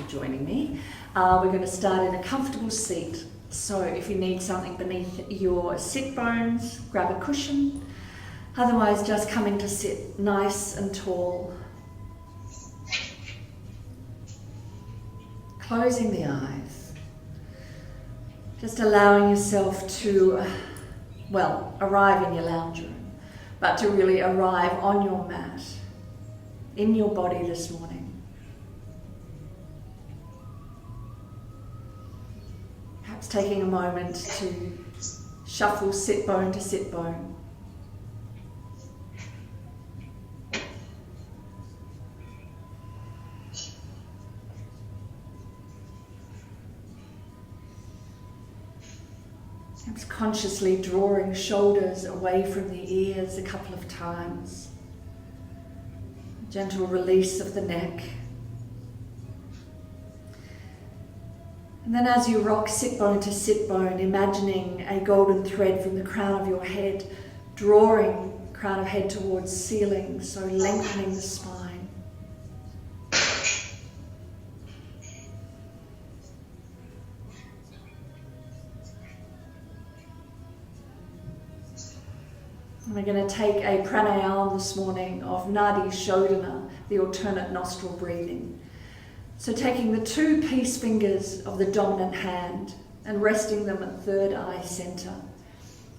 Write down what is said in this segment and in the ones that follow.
for joining me. We're going to start in a comfortable seat. So if you need something beneath your sit bones, grab a cushion. Otherwise, just coming to sit nice and tall. Closing the eyes. Just allowing yourself to, arrive in your lounge room, but to really arrive on your mat, in your body this morning. Perhaps taking a moment to shuffle sit bone to sit bone. Perhaps consciously drawing shoulders away from the ears a couple of times. A gentle release of the neck. And then as you rock sit bone to sit bone, imagining a golden thread from the crown of your head, drawing crown of head towards ceiling, so lengthening the spine. And we're going to take a pranayama this morning of Nadi Shodhana, the alternate nostril breathing. So taking the two peace fingers of the dominant hand and resting them at third eye center.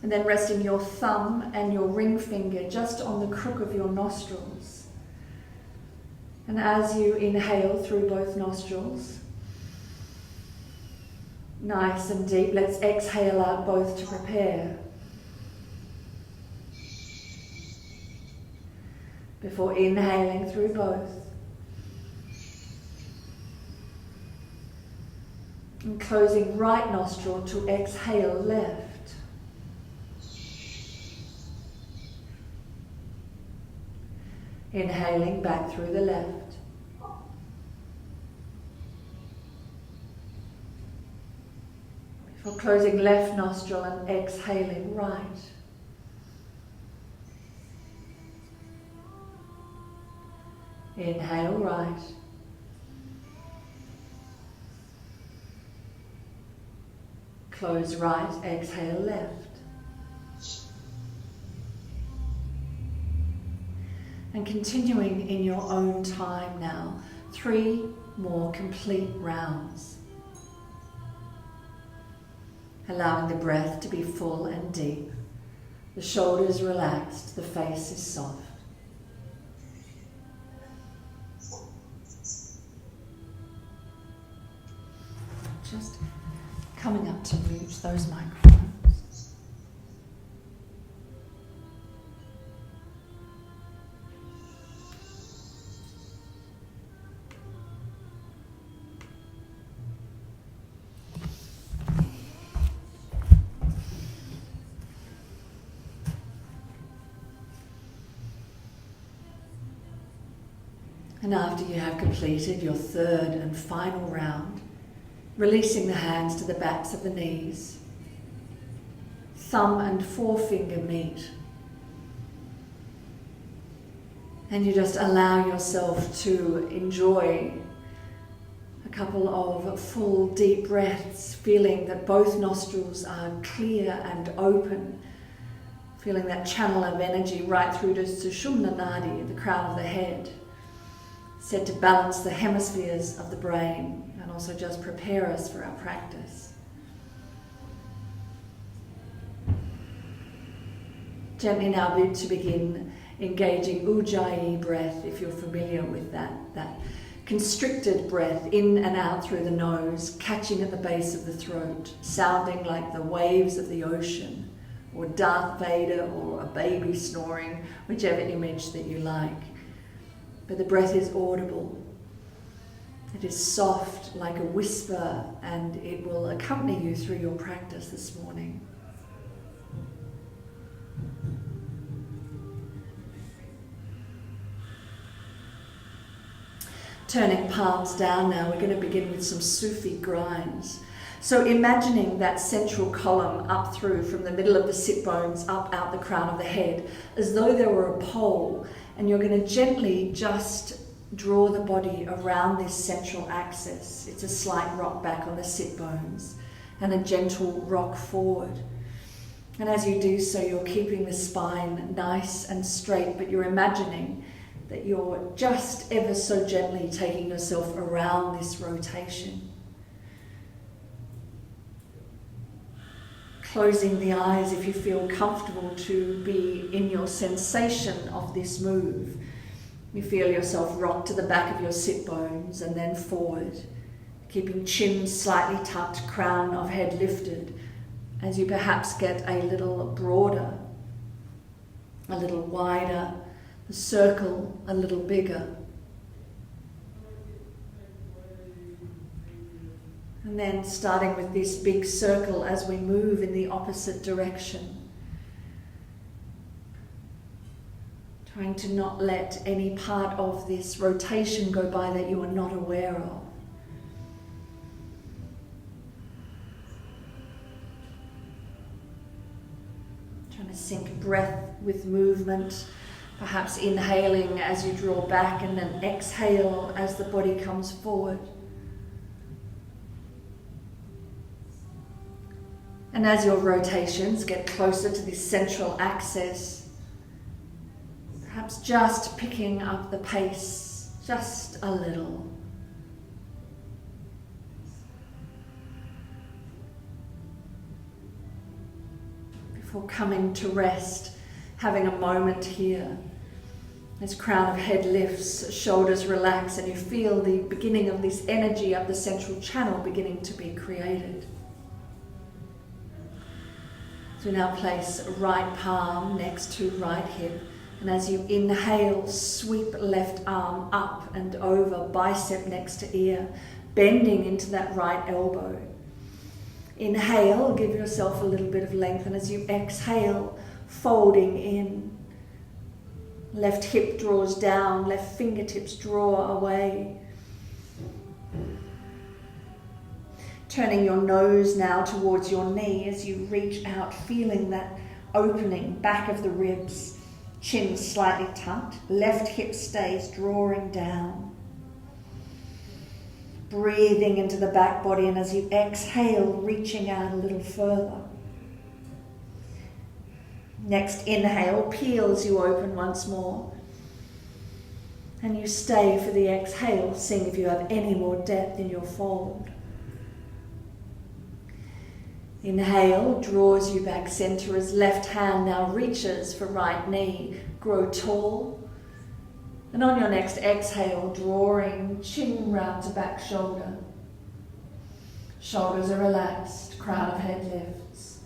And then resting your thumb and your ring finger just on the crook of your nostrils. And as you inhale through both nostrils, nice and deep, let's exhale out both to prepare. Before inhaling through both. And closing right nostril to exhale left. Inhaling back through the left. Before closing left nostril and exhaling right. Inhale right. Close right, exhale left. And continuing in your own time now, 3 more complete rounds. Allowing the breath to be full and deep. The shoulders relaxed, the face is soft. Just coming up to mute those microphones. And after you have completed your third and final round, releasing the hands to the backs of the knees. Thumb and forefinger meet. And you just allow yourself to enjoy a couple of full deep breaths, feeling that both nostrils are clear and open, feeling that channel of energy right through to Sushumna Nadi, the crown of the head, said to balance the hemispheres of the brain, and also just prepare us for our practice. Gently now to begin engaging Ujjayi breath, if you're familiar with that constricted breath in and out through the nose, catching at the base of the throat, sounding like the waves of the ocean, or Darth Vader, or a baby snoring, whichever image that you like. But the breath is audible. It is soft like a whisper, and it will accompany you through your practice this morning. Turning palms down now, we're going to begin with some Sufi grinds. So imagining that central column up through from the middle of the sit bones up out the crown of the head, as though there were a pole, and you're going to gently just draw the body around this central axis. It's a slight rock back on the sit bones and a gentle rock forward. And as you do so, you're keeping the spine nice and straight, but you're imagining that you're just ever so gently taking yourself around this rotation. Closing the eyes if you feel comfortable to be in your sensation of this move. You feel yourself rock to the back of your sit bones and then forward, keeping chin slightly tucked, crown of head lifted, as you perhaps get a little broader, a little wider, the circle a little bigger. And then starting with this big circle as we move in the opposite direction. Trying to not let any part of this rotation go by that you are not aware of. Trying to sync breath with movement, perhaps inhaling as you draw back and then exhale as the body comes forward. And as your rotations get closer to this central axis, perhaps just picking up the pace just a little. Before coming to rest, having a moment here. As crown of head lifts, shoulders relax, and you feel the beginning of this energy up the central channel beginning to be created. So now place right palm next to right hip, and as you inhale, sweep left arm up and over, bicep next to ear, bending into that right elbow. Inhale, give yourself a little bit of length, and as you exhale, folding in. Left hip draws down, left fingertips draw away. Turning your nose now towards your knee as you reach out, feeling that opening back of the ribs, chin slightly tucked, left hip stays drawing down. Breathing into the back body, and as you exhale, reaching out a little further. Next inhale peels you open once more. And you stay for the exhale, seeing if you have any more depth in your fold. Inhale draws you back center as left hand now reaches for right knee. Grow tall. And on your next exhale, drawing chin round to back shoulder. Shoulders are relaxed, crown of head lifts.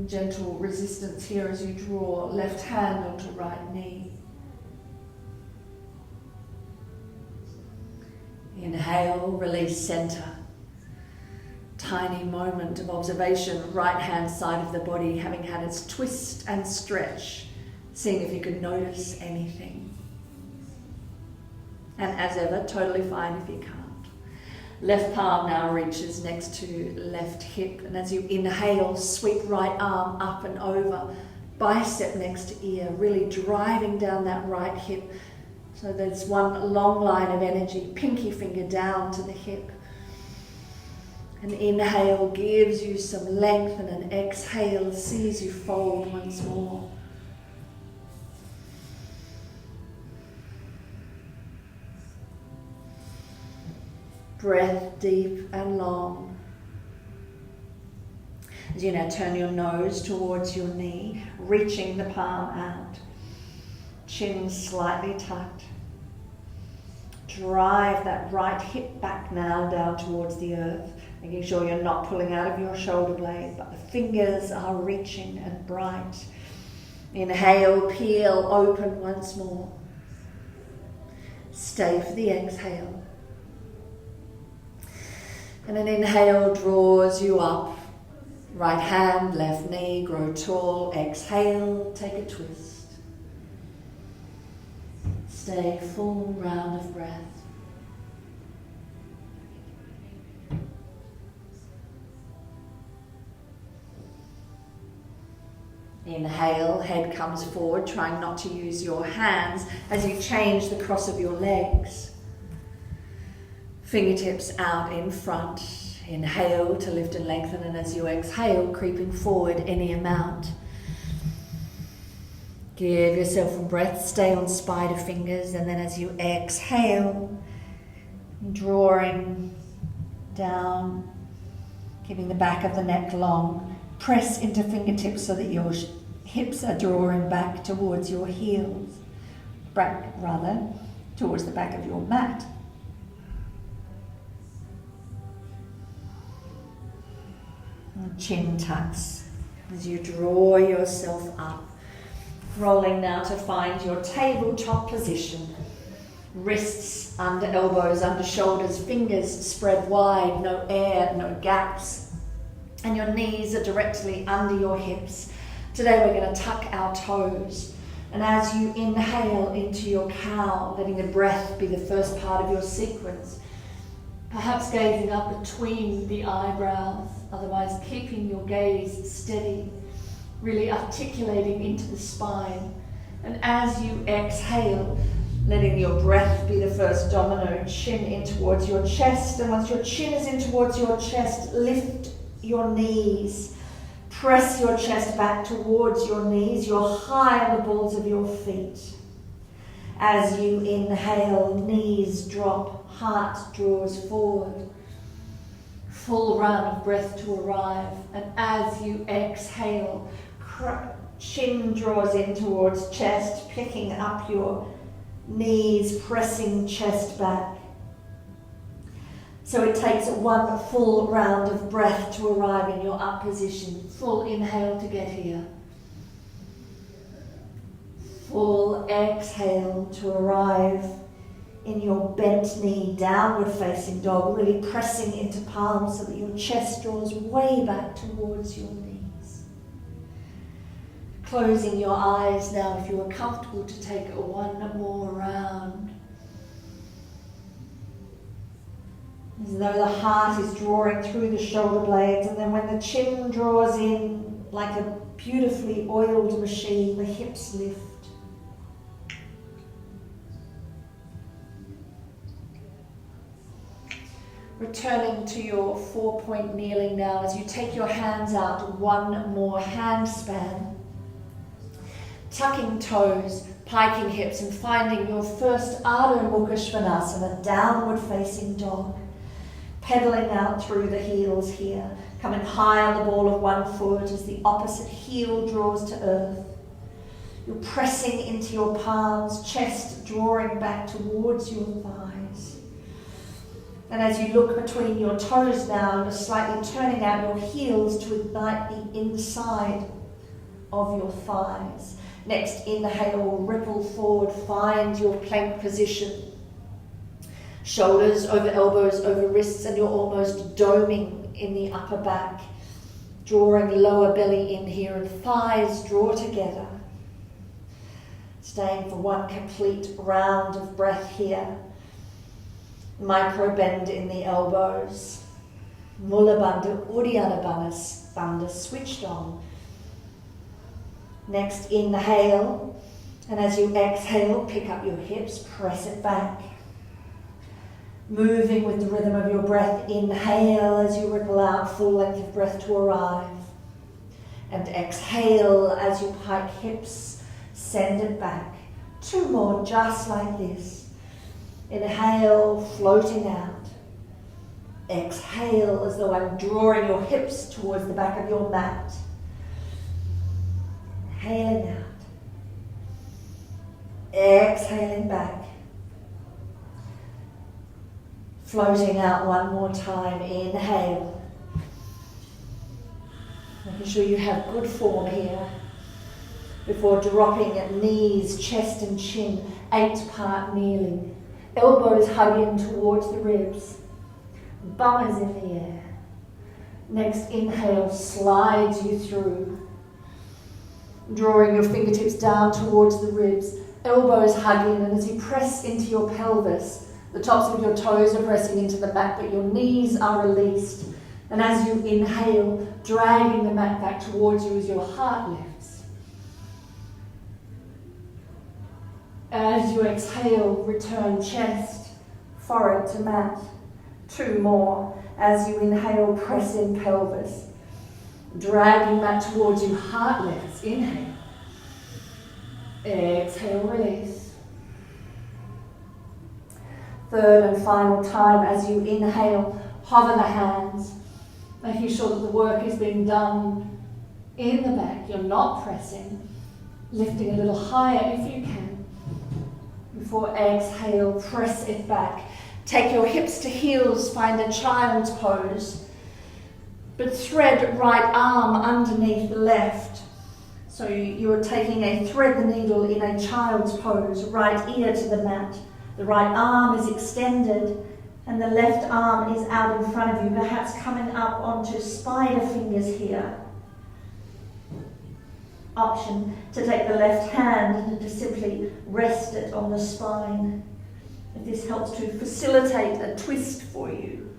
Gentle resistance here as you draw left hand onto right knee. Inhale, release center. Tiny moment of observation, right hand side of the body having had its twist and stretch, seeing if you could notice anything. And as ever, totally fine if you can't. Left palm now reaches next to left hip, and as you inhale, sweep right arm up and over, bicep next to ear, really driving down that right hip. So there's one long line of energy, pinky finger down to the hip. An inhale gives you some length, and an exhale sees you fold once more. Breath deep and long. As you now turn your nose towards your knee, reaching the palm out. Chin slightly tucked. Drive that right hip back now down towards the earth, making sure you're not pulling out of your shoulder blade, but the fingers are reaching and bright. Inhale, peel open once more. Stay for the exhale. And an inhale draws you up. Right hand, left knee, grow tall. Exhale, take a twist. Stay full round of breath. Inhale, head comes forward, trying not to use your hands as you change the cross of your legs. Fingertips out in front. Inhale to lift and lengthen, and as you exhale, creeping forward any amount. Give yourself a breath, stay on spider fingers, and then as you exhale, drawing down, keeping the back of the neck long. Press into fingertips so that your hips are drawing back towards your heels, towards the back of your mat. And chin tucks as you draw yourself up. Rolling now to find your tabletop position. Wrists under elbows, under shoulders, fingers spread wide, no air, no gaps. And your knees are directly under your hips. Today we're going to tuck our toes. And as you inhale into your cow, letting the breath be the first part of your sequence, perhaps gazing up between the eyebrows, otherwise keeping your gaze steady, really articulating into the spine. And as you exhale, letting your breath be the first domino, chin in towards your chest. And once your chin is in towards your chest, lift your knees. Press your chest back towards your knees. You're high on the balls of your feet. As you inhale, knees drop, heart draws forward. Full round of breath to arrive. And as you exhale, chin draws in towards chest, picking up your knees, pressing chest back. So it takes one full round of breath to arrive in your up position. Full inhale to get here. Full exhale to arrive in your bent knee, downward facing dog, really pressing into palms so that your chest draws way back towards your knees. Closing your eyes now if you are comfortable to take one more round. As though the heart is drawing through the shoulder blades, and then when the chin draws in like a beautifully oiled machine, the hips lift. Returning to your 4-point kneeling now as you take your hands out, one more hand span. Tucking toes, piking hips, and finding your first Ardha Mukha Svanasana, downward facing dog. Pedaling out through the heels here, coming high on the ball of one foot as the opposite heel draws to earth. You're pressing into your palms, chest drawing back towards your thighs. And as you look between your toes now, you're slightly turning out your heels to ignite the inside of your thighs. Next, inhale, ripple forward, find your plank position. Shoulders over elbows, over wrists, and you're almost doming in the upper back. Drawing lower belly in here and thighs draw together. Staying for one complete round of breath here. Micro bend in the elbows. Mula Bandha, Uddiyana Bandha switched on. Next, inhale, and as you exhale, pick up your hips, press it back. Moving with the rhythm of your breath, inhale as you ripple out, full length of breath to arrive. And exhale as you pike hips, send it back. Two more just like this. Inhale, floating out. Exhale as though I'm drawing your hips towards the back of your mat. Inhaling out. Exhaling back. Floating out one more time. Inhale. Making sure you have good form here. Before dropping at knees, chest and chin, 8-part kneeling. Elbows hug in towards the ribs. Bum is in the air. Next inhale slides you through. Drawing your fingertips down towards the ribs. Elbows hug in, and as you press into your pelvis, the tops of your toes are pressing into the mat, but your knees are released. And as you inhale, dragging the mat back towards you as your heart lifts. As you exhale, return chest, forehead to mat. 2 more. As you inhale, press in pelvis. Dragging mat towards you, heart lifts. Inhale. Exhale, release. 3rd and final time, as you inhale, hover the hands, making sure that the work is being done in the back. You're not pressing, lifting a little higher if you can. Before exhale, press it back. Take your hips to heels, find a child's pose, but thread right arm underneath left. So you're taking a thread the needle in a child's pose, right ear to the mat. The right arm is extended and the left arm is out in front of you, perhaps coming up onto spider fingers here. Option to take the left hand and to simply rest it on the spine. If this helps to facilitate a twist for you.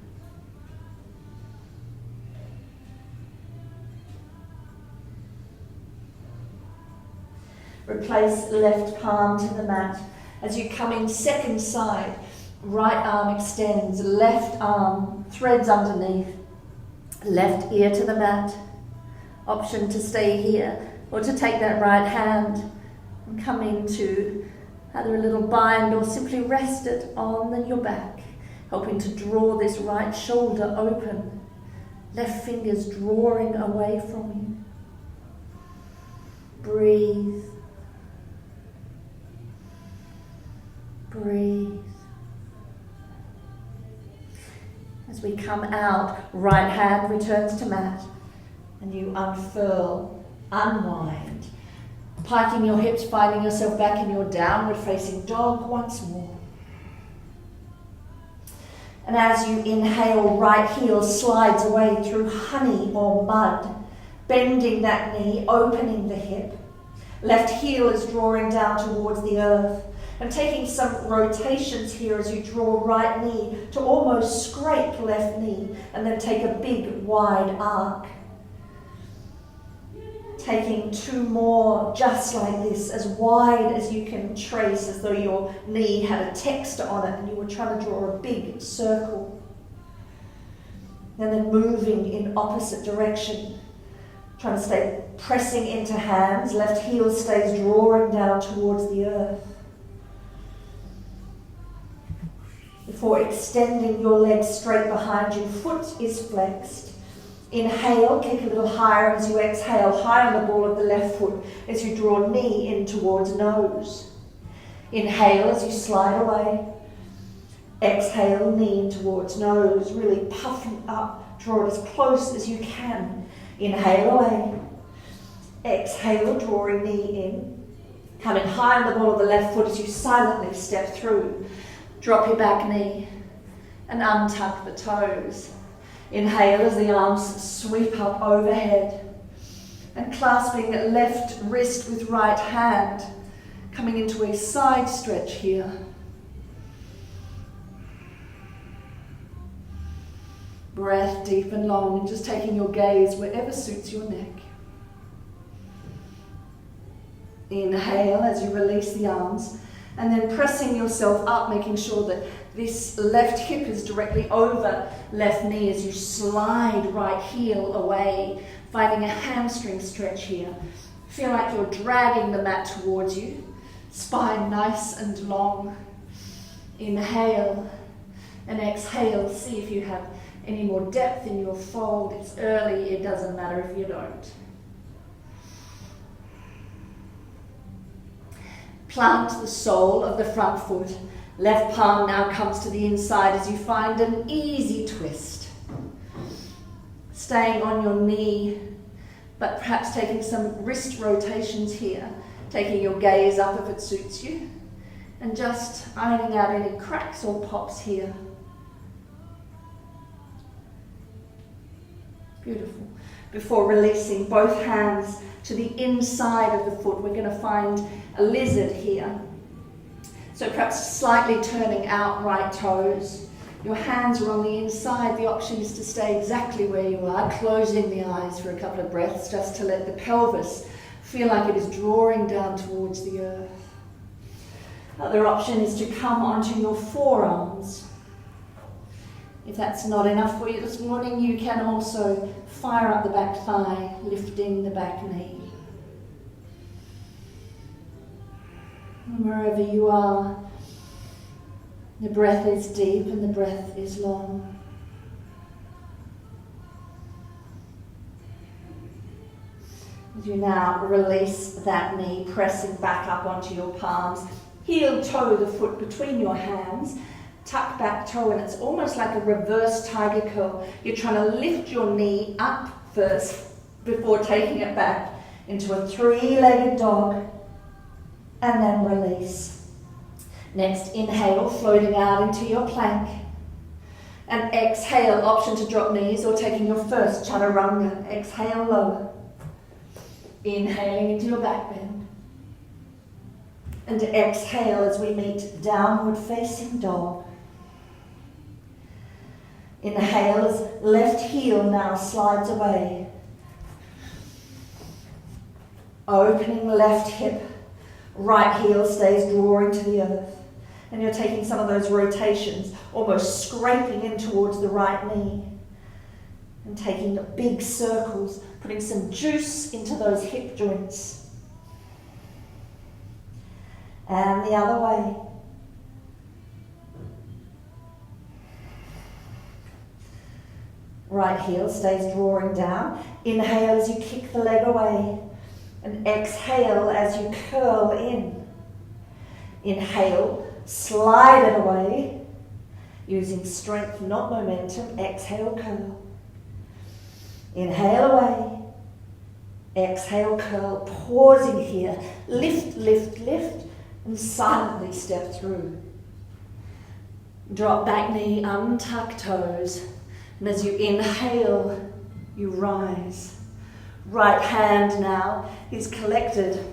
Replace left palm to the mat. As you come in second side, right arm extends, left arm threads underneath, left ear to the mat. Option to stay here or to take that right hand and come into either a little bind or simply rest it on your back, helping to draw this right shoulder open, left fingers drawing away from you. Breathe. Breathe. As we come out, right hand returns to mat and you unfurl, unwind, piking your hips, finding yourself back in your downward facing dog once more. And as you inhale, right heel slides away through honey or mud, bending that knee, opening the hip. Left heel is drawing down towards the earth. And taking some rotations here as you draw right knee to almost scrape left knee and then take a big wide arc. Taking 2 more just like this, as wide as you can trace, as though your knee had a texture on it and you were trying to draw a big circle. And then moving in opposite direction, trying to stay pressing into hands, left heel stays drawing down towards the earth. Before extending your legs straight behind you, foot is flexed. Inhale, kick a little higher as you exhale, high on the ball of the left foot as you draw knee in towards nose. Inhale as you slide away. Exhale, knee in towards nose, really puffing up, draw it as close as you can. Inhale away. Exhale, drawing knee in. Coming high on the ball of the left foot as you silently step through. Drop your back knee and untuck the toes. Inhale as the arms sweep up overhead and clasping left wrist with right hand, coming into a side stretch here. Breath deep and long and just taking your gaze wherever suits your neck. Inhale as you release the arms. And then pressing yourself up, making sure that this left hip is directly over left knee as you slide right heel away, finding a hamstring stretch here. Feel like you're dragging the mat towards you, spine nice and long. Inhale and exhale. See if you have any more depth in your fold. It's early, it doesn't matter if you don't. Plant the sole of the front foot. Left palm now comes to the inside as you find an easy twist. Staying on your knee, but perhaps taking some wrist rotations here. Taking your gaze up if it suits you. And just ironing out any cracks or pops here. Beautiful. Before releasing both hands to the inside of the foot, we're going to find a lizard here. So perhaps slightly turning out right toes. Your hands are on the inside. The option is to stay exactly where you are, closing the eyes for a couple of breaths, just to let the pelvis feel like it is drawing down towards the earth. Other option is to come onto your forearms. If that's not enough for you this morning, you can also fire up the back thigh, lifting the back knee. And wherever you are, the breath is deep and the breath is long. As you now release that knee, pressing back up onto your palms, heel toe the foot between your hands, tuck back toe, and it's almost like a reverse tiger curl. You're trying to lift your knee up first before taking it back into a three-legged dog, and then release. Next, inhale, floating out into your plank. And exhale, option to drop knees or taking your first chaturanga. Exhale, lower. Inhaling into your back bend. And exhale as we meet downward facing dog. Inhale as left heel now slides away. Opening left hip. Right heel stays drawing to the earth. And you're taking some of those rotations, almost scraping in towards the right knee. And taking big circles, putting some juice into those hip joints. And the other way. Right heel stays drawing down. Inhale as you kick the leg away. And exhale as you curl in. Inhale, slide it away. Using strength, not momentum. Exhale, curl. Inhale away. Exhale, curl. Pausing here. Lift, lift, lift. And silently step through. Drop back knee, untuck toes. And as you inhale, you rise. Right hand now is collected.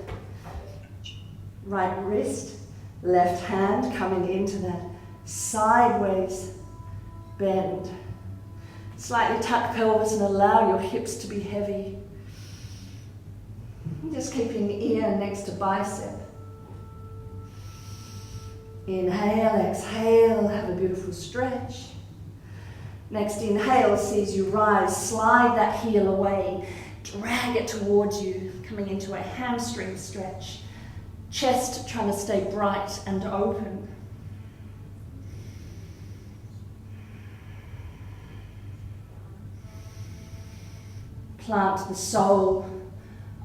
Right wrist, left hand coming into that sideways bend. Slightly tuck pelvis and allow your hips to be heavy. Just keeping ear next to bicep. Inhale, exhale, have a beautiful stretch. Next inhale sees you rise, slide that heel away, drag it towards you, coming into a hamstring stretch. Chest trying to stay bright and open. Plant the sole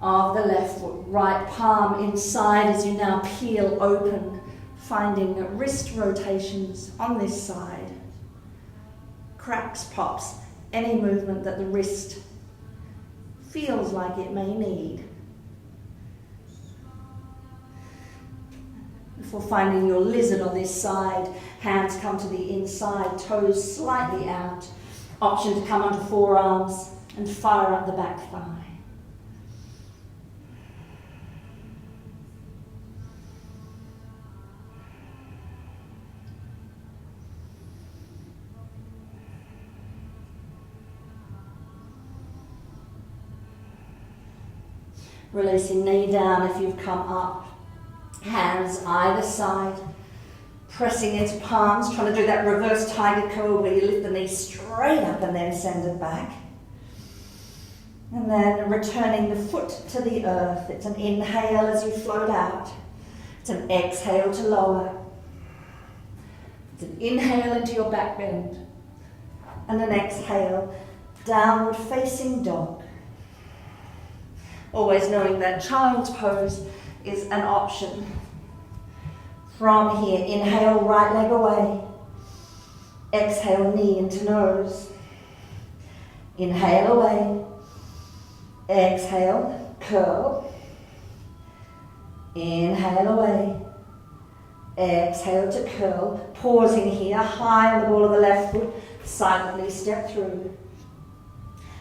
of the left foot, right palm inside as you now peel open, finding wrist rotations on this side. Cracks, pops, any movement that the wrist feels like it may need. Before finding your lizard on this side, hands come to the inside, toes slightly out. Option to come onto forearms and fire up the back thigh. Releasing knee down if you've come up. Hands either side. Pressing into palms, trying to do that reverse tiger curl where you lift the knee straight up and then send it back. And then returning the foot to the earth. It's an inhale as you float out. It's an exhale to lower. It's an inhale into your back bend. And an exhale, downward facing dog. Always knowing that child's pose is an option. From here, inhale, right leg away. Exhale, knee into nose. Inhale away. Exhale, curl. Inhale away. Exhale to curl. Pausing here, high on the ball of the left foot. Silently step through.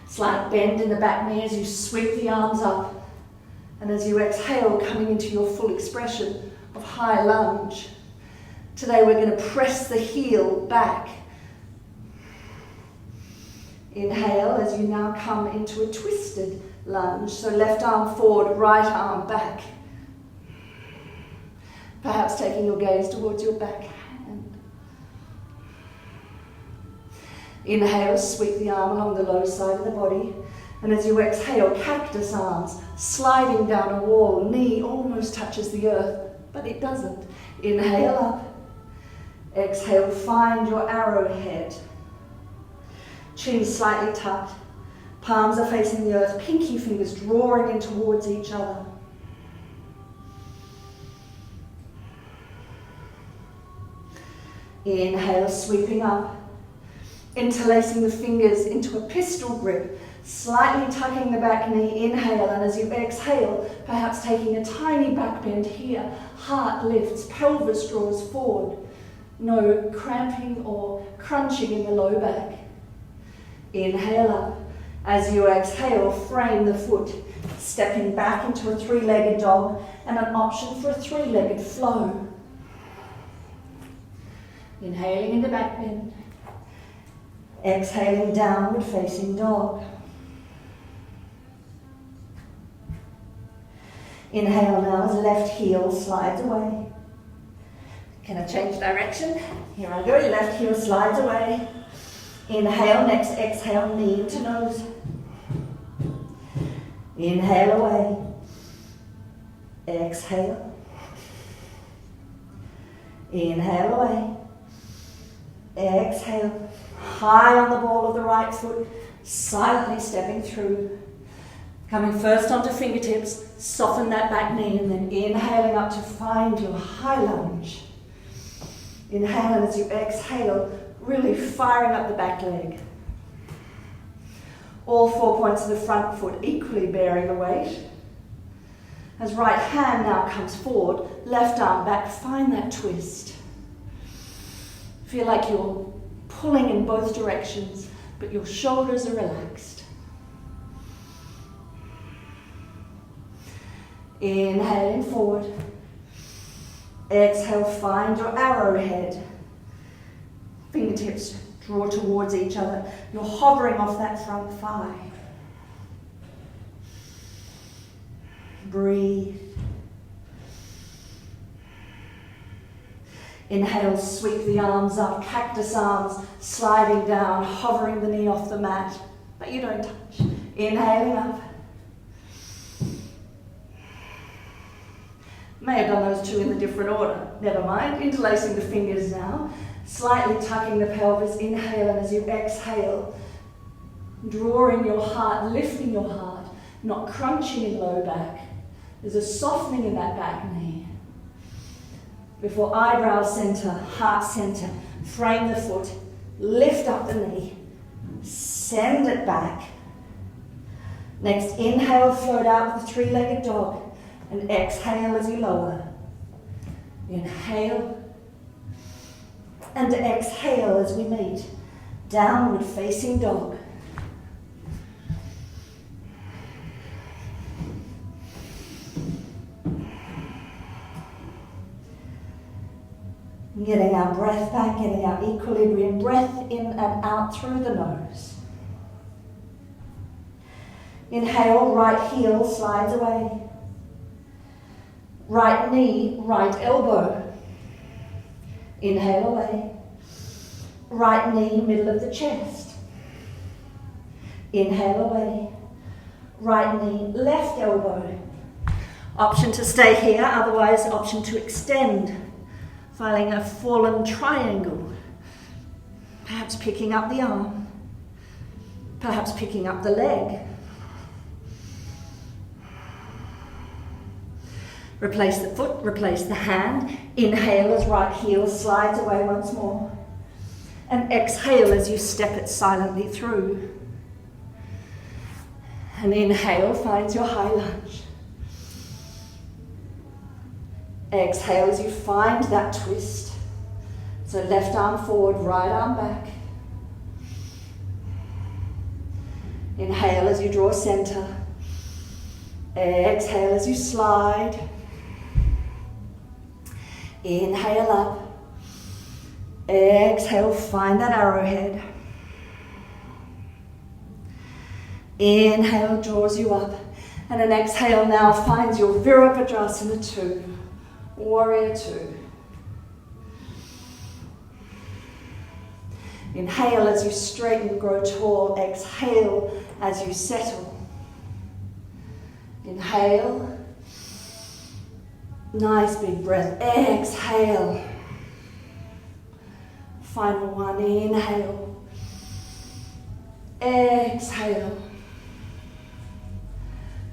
Slight bend in the back knee as you sweep the arms up. And as you exhale, coming into your full expression of high lunge. Today we're going to press the heel back. Inhale as you now come into a twisted lunge. So left arm forward, right arm back. Perhaps taking your gaze towards your back hand. Inhale, sweep the arm along the low side of the body. And as you exhale, cactus arms sliding down a wall, knee almost touches the earth, but it doesn't. Inhale up. Exhale, find your arrowhead. Chin slightly tucked. Palms are facing the earth, pinky fingers drawing in towards each other. Inhale, sweeping up. Interlacing the fingers into a pistol grip, slightly tucking the back knee. Inhale, and as you exhale, perhaps taking a tiny back bend here. Heart lifts, pelvis draws forward. No cramping or crunching in the low back. Inhale up. As you exhale, frame the foot, stepping back into a three-legged dog and an option for a three-legged flow. Inhaling into back bend. Exhaling, downward facing dog. Inhale now as left heel slides away. Can I change direction? Here I go, left heel slides away. Inhale, next exhale, knee to nose. Inhale away. Exhale. Inhale away. Exhale. High on the ball of the right foot, silently stepping through. Coming first onto fingertips, soften that back knee, and then inhaling up to find your high lunge. Inhale, and as you exhale, really firing up the back leg. All 4 points of the front foot equally bearing the weight. As right hand now comes forward, left arm back, find that twist. Feel like you're pulling in both directions, but your shoulders are relaxed. Inhaling forward. Exhale, find your arrowhead. Fingertips draw towards each other. You're hovering off that front thigh. Breathe. Inhale, sweep the arms up, cactus arms sliding down, hovering the knee off the mat, but you don't touch. Inhaling up. May have done those two in a different order. Never mind. Interlacing the fingers now, slightly tucking the pelvis. Inhale, and as you exhale, drawing your heart, lifting your heart, not crunching in low back. There's a softening in that back knee. Before eyebrow center, heart center, frame the foot, lift up the knee, send it back. Next, inhale, float out with a three-legged dog, and exhale as you lower. Inhale, and exhale as we meet. Downward facing dog. Getting our breath back, getting our equilibrium. Breath in and out through the nose. Inhale, right heel slides away. Right knee, right elbow. Inhale away. Right knee, middle of the chest. Inhale away. Right knee, left elbow. Option to stay here, otherwise option to extend. Filing a fallen triangle. Perhaps picking up the arm. Perhaps picking up the leg. Replace the foot, replace the hand. Inhale as right heel slides away once more. And exhale as you step it silently through. And inhale finds your high lunge. Exhale as you find that twist. So left arm forward, right arm back. Inhale as you draw center. Exhale as you slide. Inhale up. Exhale, find that arrowhead. Inhale draws you up. And an exhale now finds your Virabhadrasana 2. Warrior two. Inhale as you straighten, grow tall. Exhale as you settle. Inhale. Nice big breath. Exhale. Final one. Inhale. Exhale.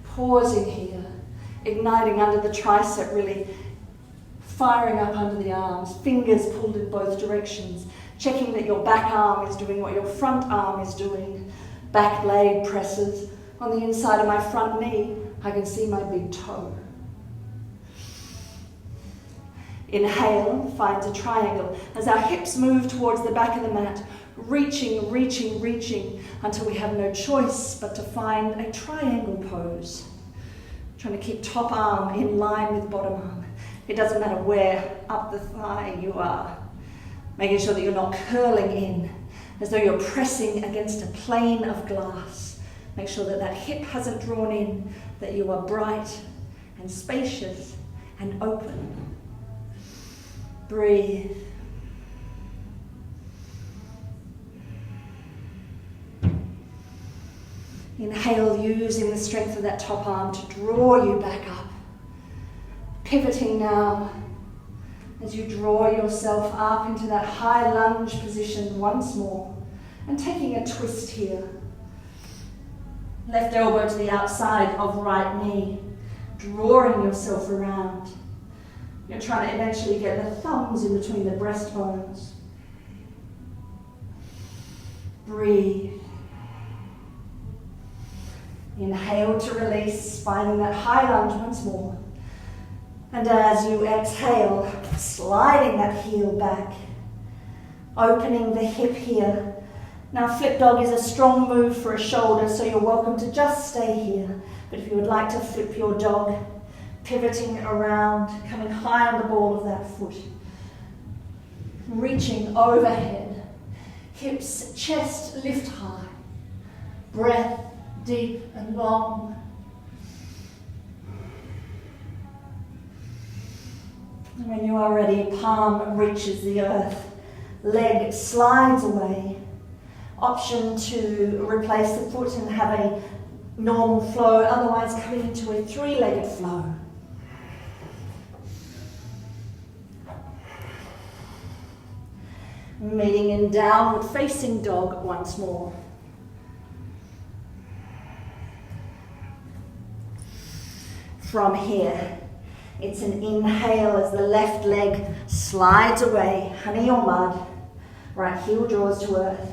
Pausing here. Igniting under the tricep, really firing up under the arms. Fingers pulled in both directions. Checking that your back arm is doing what your front arm is doing. Back blade presses. On the inside of my front knee, I can see my big toe. Inhale, finds a triangle. As our hips move towards the back of the mat, reaching, reaching, reaching, until we have no choice but to find a triangle pose. Trying to keep top arm in line with bottom arm. It doesn't matter where up the thigh you are. Making sure that you're not curling in, as though you're pressing against a plane of glass. Make sure that that hip hasn't drawn in, that you are bright and spacious and open. Breathe. Inhale, using the strength of that top arm to draw you back up. Pivoting now as you draw yourself up into that high lunge position once more, and taking a twist here. Left elbow to the outside of right knee, drawing yourself around. You're trying to eventually get the thumbs in between the breastbones. Breathe. Inhale to release, finding that high lunge once more. And as you exhale, sliding that heel back, opening the hip here. Now flip dog is a strong move for a shoulder, so you're welcome to just stay here. But if you would like to flip your dog, pivoting around, coming high on the ball of that foot. Reaching overhead, hips, chest lift high. Breath deep and long. And when you are ready, palm reaches the earth, leg slides away. Option to replace the foot and have a normal flow, otherwise coming into a three-legged flow. Meeting in downward facing dog once more. From here, it's an inhale as the left leg slides away, honey or mud. Right heel draws to earth.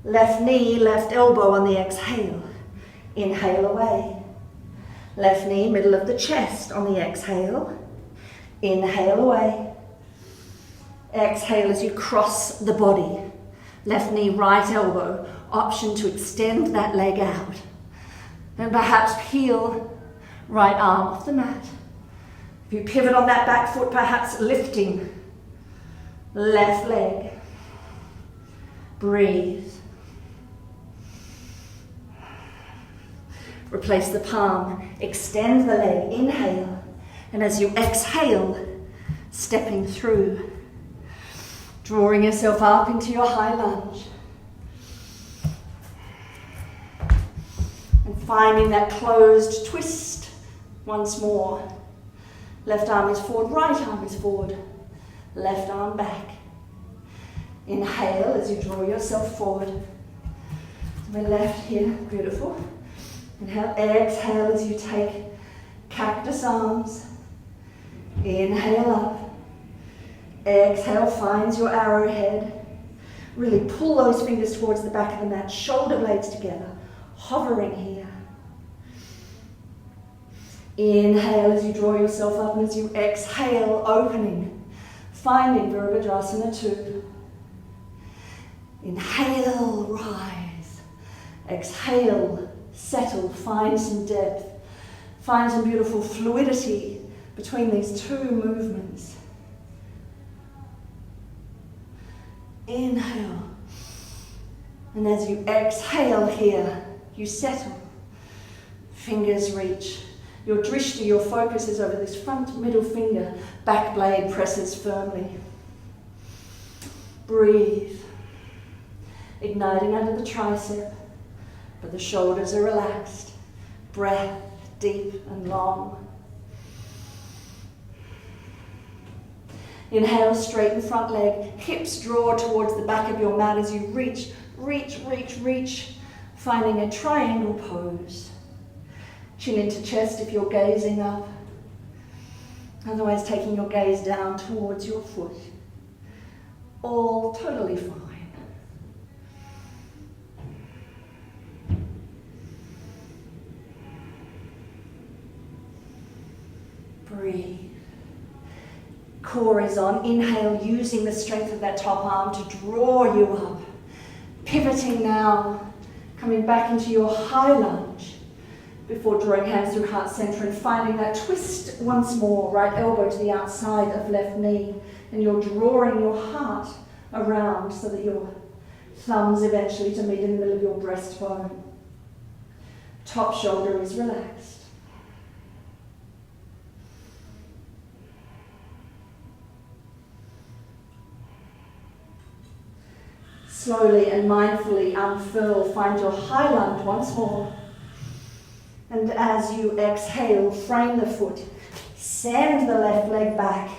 Left knee, left elbow on the exhale. Inhale away. Left knee, middle of the chest on the exhale. Inhale away. Exhale as you cross the body. Left knee, right elbow. Option to extend that leg out. And perhaps peel right arm off the mat. If you pivot on that back foot, perhaps lifting left leg. Breathe. Replace the palm, extend the leg, inhale. And as you exhale, stepping through, drawing yourself up into your high lunge. And finding that closed twist once more. Left arm is forward, right arm is forward. Left arm back. Inhale as you draw yourself forward. To my left here, beautiful. Inhale, exhale as you take cactus arms. Inhale up. Exhale, finds your arrowhead. Really pull those fingers towards the back of the mat, shoulder blades together, hovering here. Inhale as you draw yourself up, and as you exhale, opening, finding Virabhadrasana 2. Inhale, rise. Exhale, settle, find some depth. Find some beautiful fluidity between these two movements. Inhale. And as you exhale here, you settle. Fingers reach. Your drishti, your focus is over this front middle finger. Back blade presses firmly. Breathe. Igniting under the tricep, but the shoulders are relaxed. Breath deep and long. Inhale, straighten front leg. Hips draw towards the back of your mat as you reach, finding a triangle pose. Chin into chest if you're gazing up. Otherwise, taking your gaze down towards your foot. All totally fine. Breathe. Core is on. Inhale, using the strength of that top arm to draw you up. Pivoting now, coming back into your high lunge before drawing hands through heart center and finding that twist once more. Right elbow to the outside of left knee, and you're drawing your heart around so that your thumbs eventually to meet in the middle of your breastbone. Top shoulder is relaxed. Slowly and mindfully unfurl, find your high lunge once more. And as you exhale, frame the foot, send the left leg back,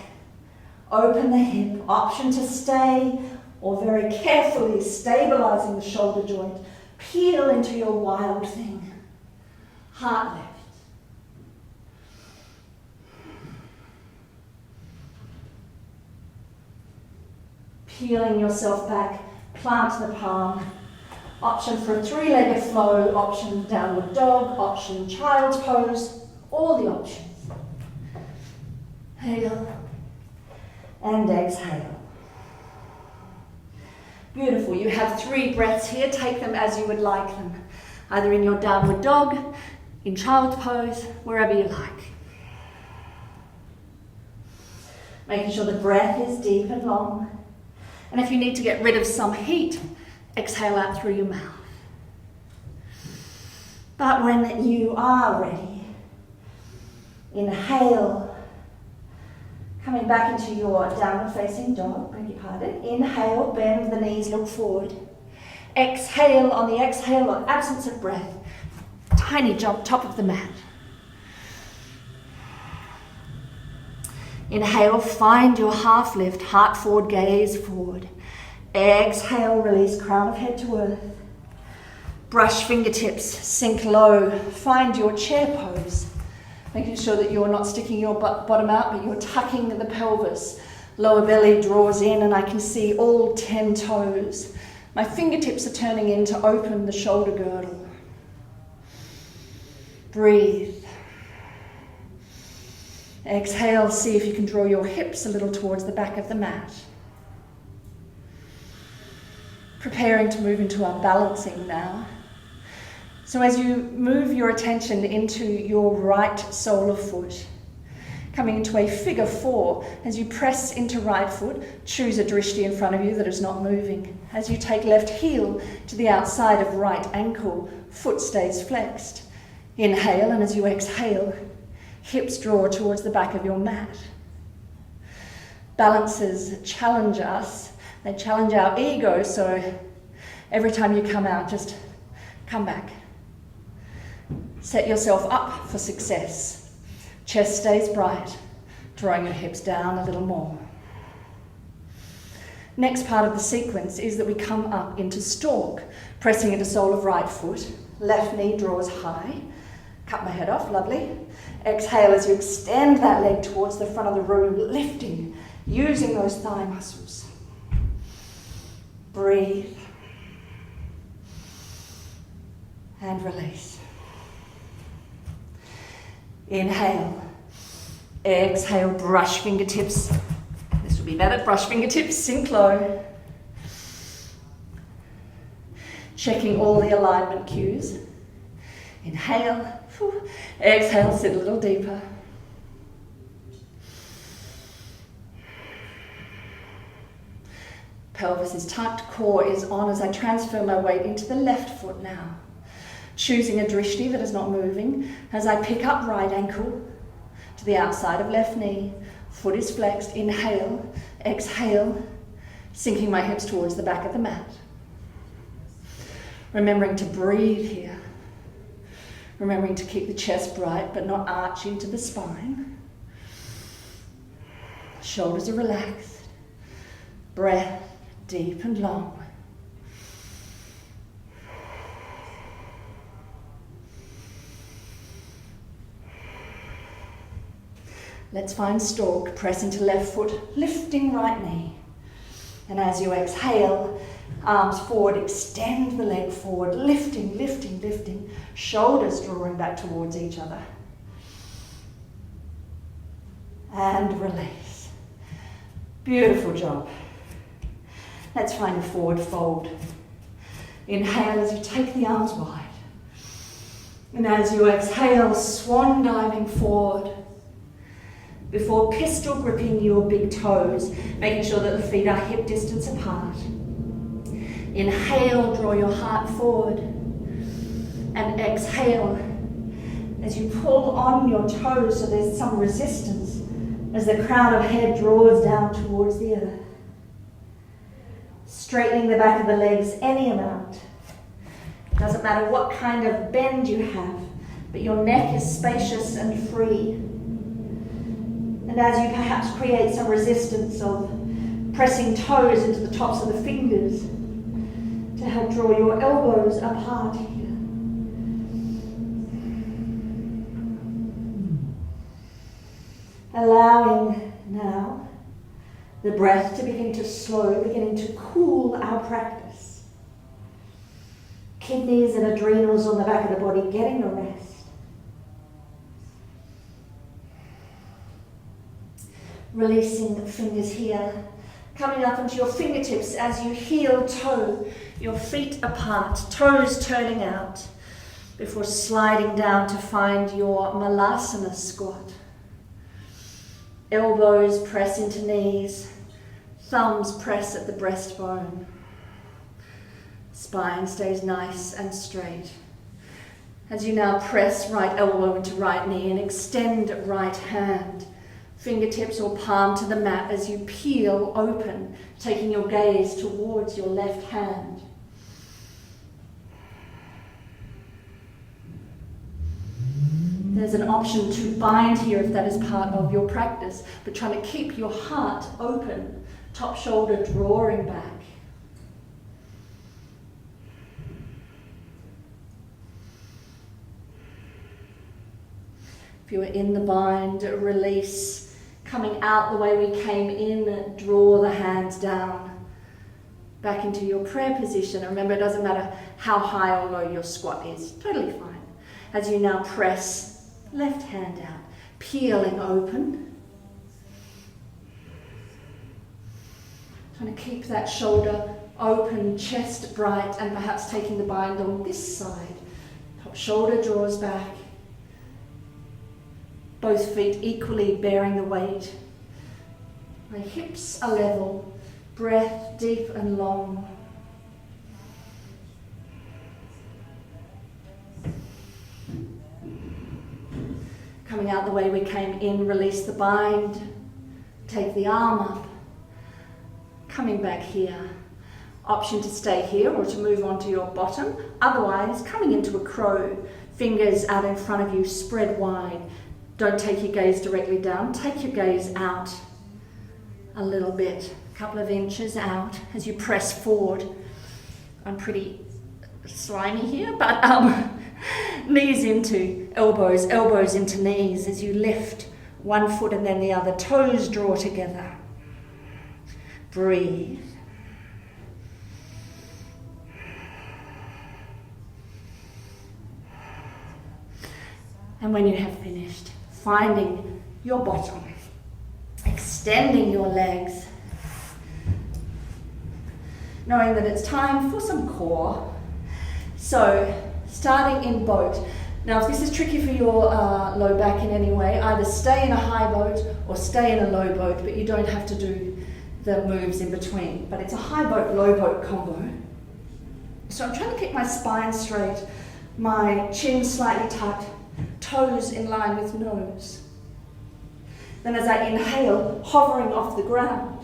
open the hip, option to stay or very carefully stabilizing the shoulder joint, peel into your wild thing, heart left. Peeling yourself back, plant the palm. Option for a three-legged flow, option downward dog, option child's pose, all the options. Inhale and exhale. Beautiful. You have 3 breaths here. Take them as you would like them. Either in your downward dog, in child's pose, wherever you like. Making sure the breath is deep and long. And if you need to get rid of some heat, exhale out through your mouth. But when you are ready, inhale, coming back into your downward facing dog, beg your pardon. Inhale, bend the knees, look forward. Exhale, on the exhale, or absence of breath, tiny jump, top of the mat. Inhale, find your half lift, heart forward, gaze forward. Exhale, release, crown of head to earth. Brush fingertips, sink low. Find your chair pose. Making sure that you're not sticking your bottom out, but you're tucking the pelvis. Lower belly draws in and I can see all 10 toes. My fingertips are turning in to open the shoulder girdle. Breathe. Exhale, see if you can draw your hips a little towards the back of the mat. Preparing to move into our balancing now. So as you move your attention into your right sole of foot, coming into a figure 4, as you press into right foot, choose a drishti in front of you that is not moving. As you take left heel to the outside of right ankle, foot stays flexed. Inhale, and as you exhale, hips draw towards the back of your mat. Balances challenge us. They challenge our ego, so every time you come out, just come back. Set yourself up for success. Chest stays bright, drawing your hips down a little more. Next part of the sequence is that we come up into stalk, pressing into sole of right foot. Left knee draws high. Cut my head off, lovely. Exhale as you extend that leg towards the front of the room, lifting, using those thigh muscles. Breathe. And release. Inhale. Exhale, brush fingertips. This will be better. Brush fingertips, sink low. Checking all the alignment cues. Inhale. Exhale, sit a little deeper. Pelvis is tucked, core is on as I transfer my weight into the left foot now. choosing a drishti that is not moving as I pick up right ankle to the outside of left knee. Foot is flexed. Inhale, exhale, sinking my hips towards the back of the mat. Remembering to breathe here. Remembering to keep the chest bright but not arch into the spine. Shoulders are relaxed. Breath deep and long. Let's find stork. Press into left foot, lifting right knee. And as you exhale, arms forward, extend the leg forward, lifting, lifting, lifting. Shoulders drawing back towards each other. And release. Beautiful job. Let's find a forward fold. Inhale as you take the arms wide. And as you exhale, swan diving forward. Before pistol gripping your big toes, making sure that the feet are hip distance apart. Inhale, draw your heart forward. And exhale as you pull on your toes so there's some resistance as the crown of head draws down towards the earth. Straightening the back of the legs any amount. Doesn't matter what kind of bend you have, but your neck is spacious and free. And as you perhaps create some resistance of pressing toes into the tops of the fingers to help draw your elbows apart here. Allowing now the breath to begin to slow, beginning to cool our practice. Kidneys and adrenals on the back of the body getting a rest. Releasing the fingers here, coming up into your fingertips as you heel toe, your feet apart, toes turning out, before sliding down to find your malasana squat. Elbows press into knees, thumbs press at the breastbone. Spine stays nice and straight. As you now press right elbow into right knee and extend right hand, fingertips or palm to the mat as you peel open, taking your gaze towards your left hand. There's an option to bind here if that is part of your practice, but trying to keep your heart open, top shoulder drawing back. If you are in the bind, release. Coming out the way we came in, draw the hands down. Back into your prayer position. And remember, it doesn't matter how high or low your squat is. Totally fine. As you now press left hand out, peeling open. Trying to keep that shoulder open, chest bright, and perhaps taking the bind on this side. Top shoulder draws back. Both feet equally bearing the weight. My hips are level, breath deep and long. Coming out the way we came in, release the bind, take the arm up. Coming back here. Option to stay here or to move on to your bottom. Otherwise, coming into a crow, fingers out in front of you, spread wide. Don't take your gaze directly down, take your gaze out a little bit, a couple of inches out as you press forward. I'm pretty slimy here, but knees into elbows, elbows into knees as you lift one foot and then the other, toes draw together. Breathe. And when you have finished, finding your bottom, extending your legs, knowing that it's time for some core. So, starting in boat. Now, if this is tricky for your low back in any way, either stay in a high boat or stay in a low boat, but you don't have to do the moves in between. But it's a high boat, low boat combo. So I'm trying to keep my spine straight, My chin slightly tucked, toes in line with nose. Then as I inhale, hovering off the ground,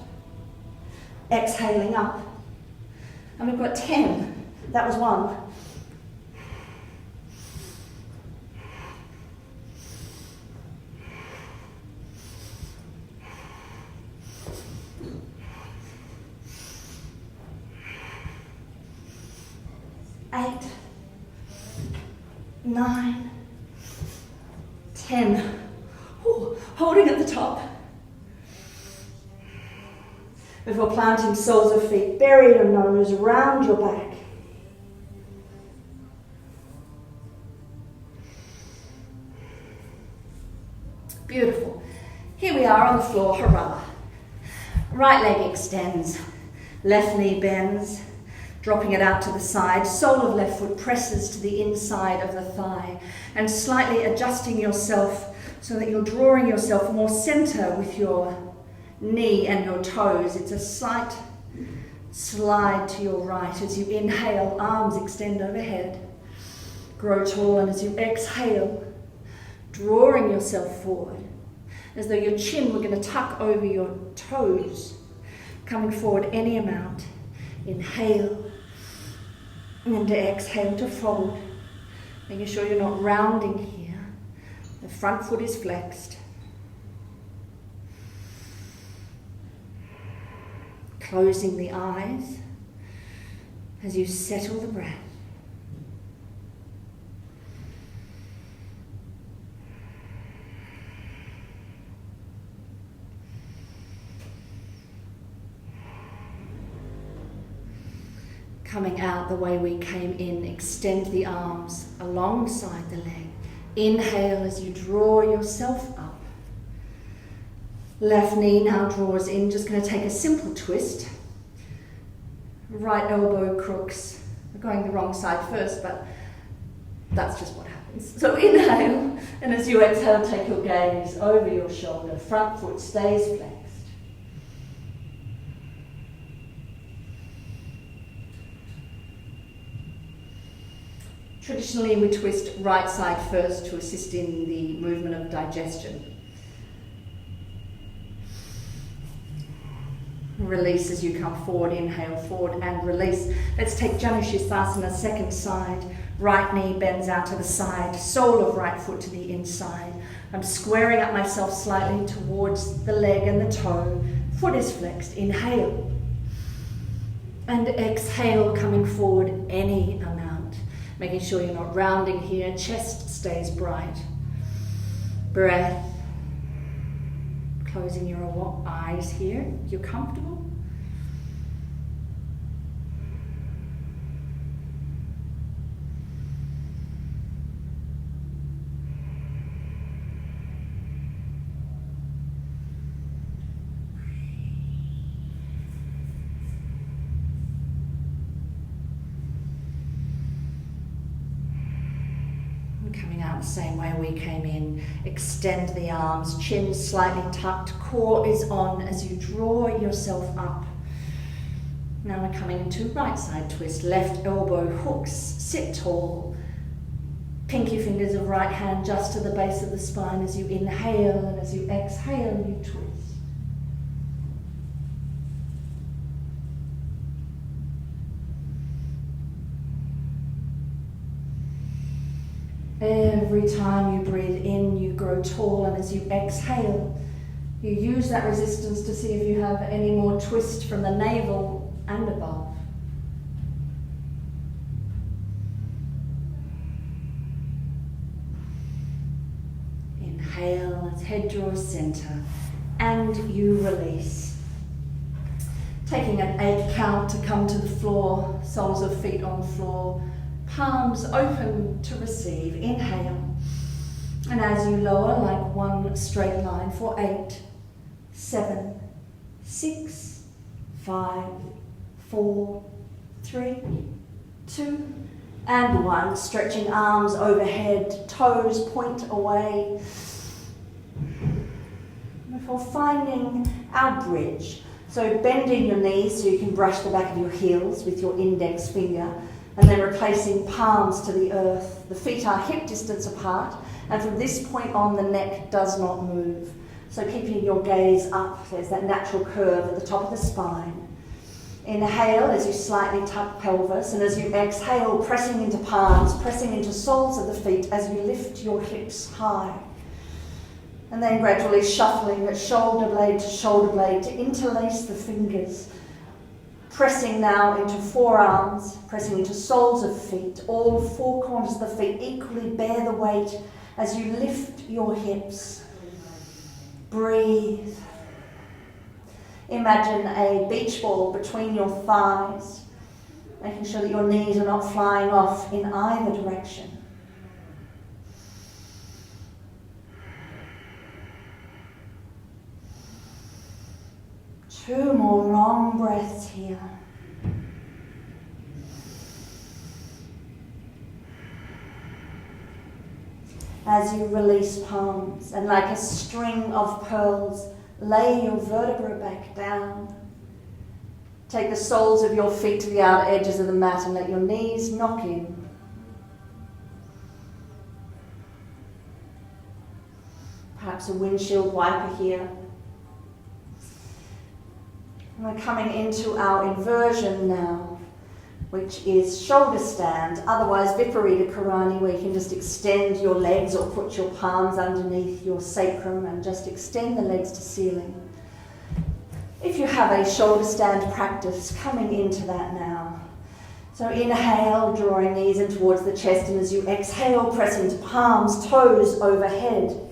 exhaling up. And we've got 10. That was 1. 8, 9, 10. Ooh, holding at the top. Before planting soles of feet, bury your nose around your back. Beautiful. Here we are on the floor, hurrah. Right leg extends, left knee bends, dropping it out to the side, sole of left foot presses to the inside of the thigh, and slightly adjusting yourself so that you're drawing yourself more center with your knee and your toes. It's a slight slide to your right. As you inhale, arms extend overhead, grow tall, and as you exhale, drawing yourself forward, as though your chin were going to tuck over your toes, coming forward any amount. Inhale, and exhale to fold, making sure you're not rounding here. The front foot is flexed. Closing the eyes as you settle the breath. Coming out the way we came in, extend the arms alongside the leg. Inhale as you draw yourself up. Left knee now draws in, just going to take a simple twist. Right elbow crooks. We're going the wrong side first, but that's just what happens. So inhale, and as you exhale, take your gaze over your shoulder. Front foot stays flexed. Traditionally, we twist right side first to assist in the movement of digestion. Release as you come forward, inhale, forward and release. Let's take Janushirsasana, second side. Right knee bends out to the side, sole of right foot to the inside. I'm squaring up myself slightly towards the leg and the toe. Foot is flexed, inhale. And exhale, coming forward any amount. Making sure you're not rounding here, chest stays bright. Breath. Closing your eyes here, if you're comfortable. Coming out the same way we came in. Extend the arms, chin slightly tucked, core is on as you draw yourself up. Now we're coming into right side twist. Left elbow hooks, sit tall. Pinky fingers of right hand just to the base of the spine as you inhale, and as you exhale, you twist. Every time you breathe in, you grow tall, and as you exhale, you use that resistance to see if you have any more twist from the navel and above. Inhale as head draws center, and you release. Taking an 8 count to come to the floor, soles of feet on floor. Palms open to receive. Inhale. And as you lower like one straight line for 8, 7, 6, 5, 4, 3, 2, and 1. Stretching arms overhead, toes point away. Before finding our bridge. So bending your knees so you can brush the back of your heels with your index finger. and then replacing palms to the earth. The feet are hip distance apart, and from this point on the neck does not move. So keeping your gaze up, there's that natural curve at the top of the spine. Inhale as you slightly tuck pelvis, and as you exhale, pressing into palms, pressing into soles of the feet as you lift your hips high. And then gradually shuffling shoulder blade to interlace the fingers. Pressing now into forearms, pressing into soles of feet. All four corners of the feet equally bear the weight as you lift your hips. Breathe. Imagine a beach ball between your thighs, making sure that your knees are not flying off in either direction. Two more long breaths here. As you release palms, and like a string of pearls, lay your vertebra back down. Take the soles of your feet to the outer edges of the mat and let your knees knock in. Perhaps a windshield wiper here. And we're coming into our inversion now, which is shoulder stand, otherwise Viparita Karani, where you can just extend your legs or put your palms underneath your sacrum and just extend the legs to ceiling. If you have a shoulder stand practice, coming into that now. So inhale, drawing knees in towards the chest, and as you exhale, press into palms, toes overhead.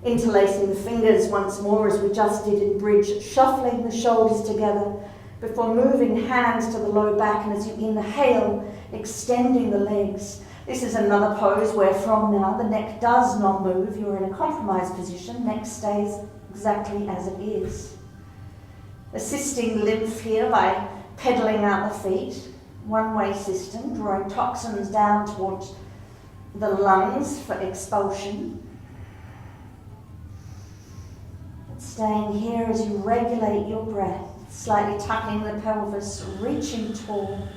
Interlacing the fingers once more as we just did in bridge, shuffling the shoulders together before moving hands to the low back, and as you inhale, extending the legs. This is another pose where from now the neck does not move. You're in a compromised position. Neck stays exactly as it is. Assisting lymph here by pedaling out the feet. One-way system, drawing toxins down towards the lungs for expulsion. Staying here as you regulate your breath, slightly tucking the pelvis, reaching tall.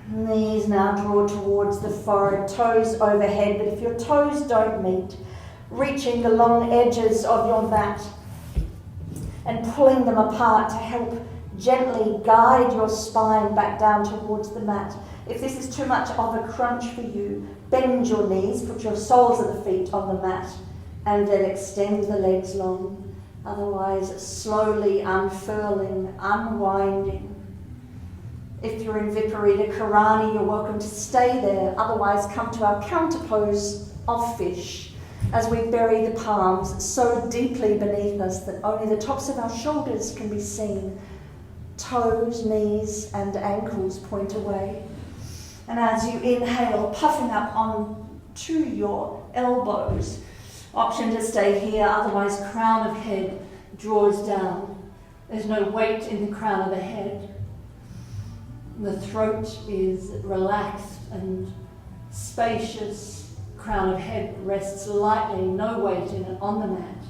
Knees now draw towards the forehead, toes overhead, but if your toes don't meet, reaching the long edges of your mat and pulling them apart to help gently guide your spine back down towards the mat. If this is too much of a crunch for you, bend your knees, put your soles of the feet on the mat, and then extend the legs long. Otherwise, slowly unfurling, unwinding. If you're in Viparita Karani, you're welcome to stay there. Otherwise, come to our counter pose of fish, as we bury the palms so deeply beneath us that only the tops of our shoulders can be seen. Toes, knees, and ankles point away. And as you inhale, puffing up onto your elbows. Option to stay here, otherwise crown of head draws down. There's no weight in the crown of the head. The throat is relaxed and spacious. Crown of head rests lightly, no weight in it on the mat.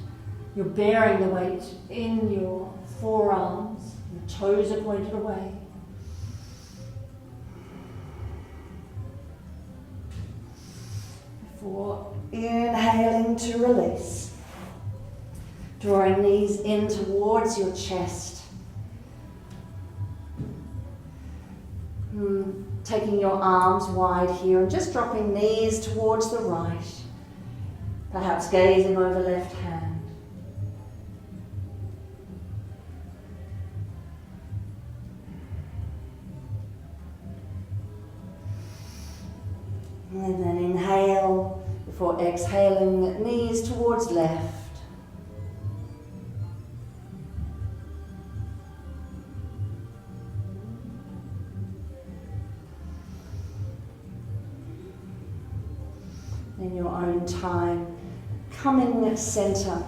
You're bearing the weight in your forearms. Your toes are pointed away. Before inhaling to release, drawing knees in towards your chest. Taking your arms wide here and just dropping knees towards the right, perhaps gazing over left hand. And then inhale before exhaling, knees towards left. In your own time, coming center,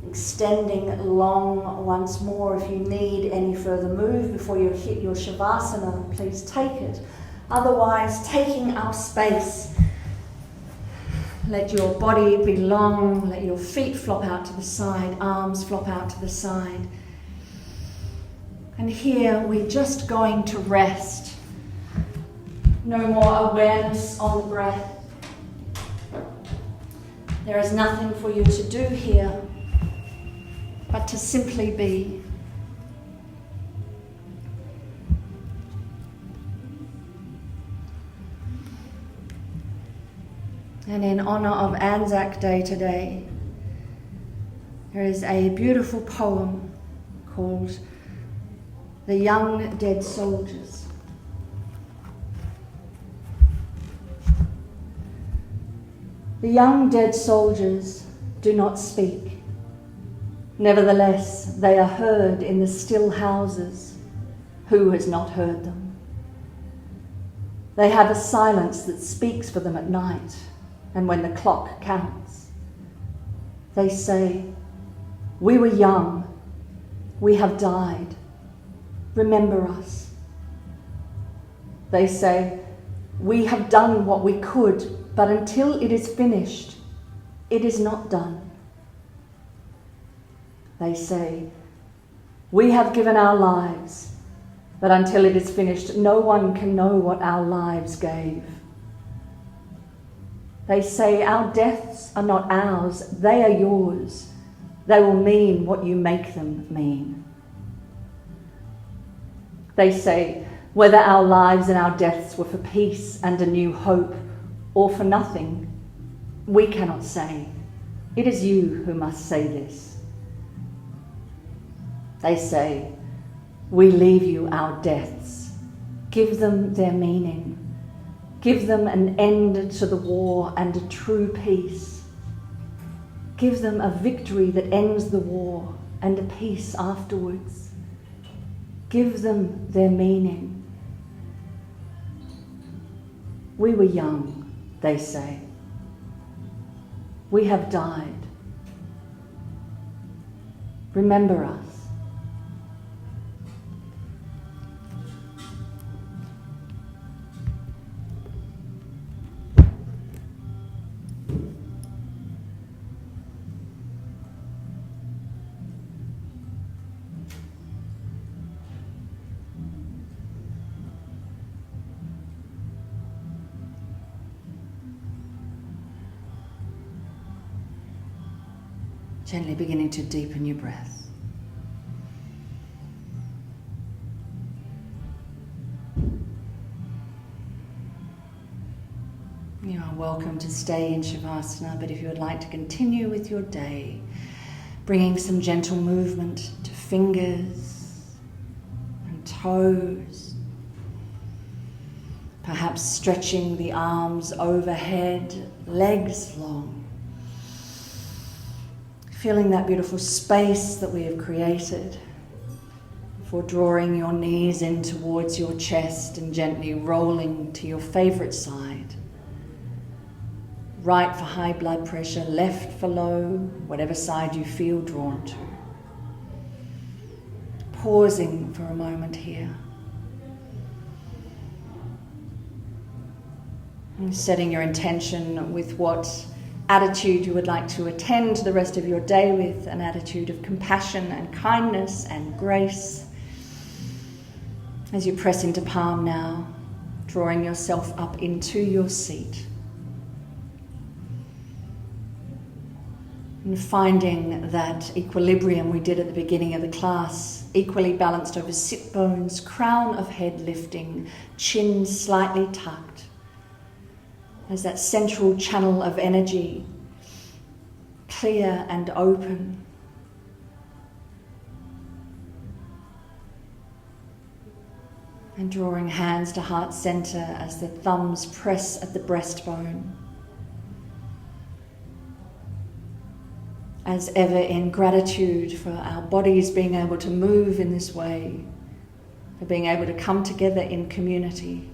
extending long once more. If you need any further move before you hit your Shavasana, please take it. otherwise taking up space. Let your body be long, let your feet flop out to the side, arms flop out to the side. And here we're just going to rest. No more awareness on the breath. There is nothing for you to do here, but to simply be. And in honor of Anzac Day today, there is a beautiful poem called The Young Dead Soldiers. The young dead soldiers do not speak. Nevertheless, they are heard in the still houses. Who has not heard them? They have a silence that speaks for them at night and when the clock counts. They say, "We were young. We have died. Remember us." They say, "We have done what we could, but until it is finished, it is not done." They say, "We have given our lives, but until it is finished, no one can know what our lives gave." They say, "Our deaths are not ours, they are yours. They will mean what you make them mean." They say, "Whether our lives and our deaths were for peace and a new hope, or for nothing, we cannot say. It is you who must say this." They say, "We leave you our deaths. Give them their meaning. Give them an end to the war and a true peace. Give them a victory that ends the war and a peace afterwards. Give them their meaning." We were young, they say. We have died. Remember us. Gently beginning to deepen your breath. You are welcome to stay in Shavasana, but if you would like to continue with your day, bringing some gentle movement to fingers and toes, perhaps stretching the arms overhead, legs long. Feeling that beautiful space that we have created for drawing your knees in towards your chest and gently rolling to your favourite side. Right for high blood pressure, left for low, whatever side you feel drawn to. Pausing for a moment here. And setting your intention with what attitude you would like to attend the rest of your day with, an attitude of compassion and kindness and grace. As you press into palm now, drawing yourself up into your seat. And finding that equilibrium we did at the beginning of the class, equally balanced over sit bones, crown of head lifting, chin slightly tucked. As that central channel of energy, clear and open. And drawing hands to heart center as the thumbs press at the breastbone. As ever, in gratitude for our bodies being able to move in this way, for being able to come together in community,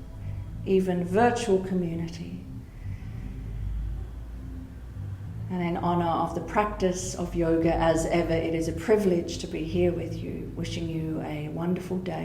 even virtual community. And in honor of the practice of yoga, as ever, it is a privilege to be here with you, wishing you a wonderful day.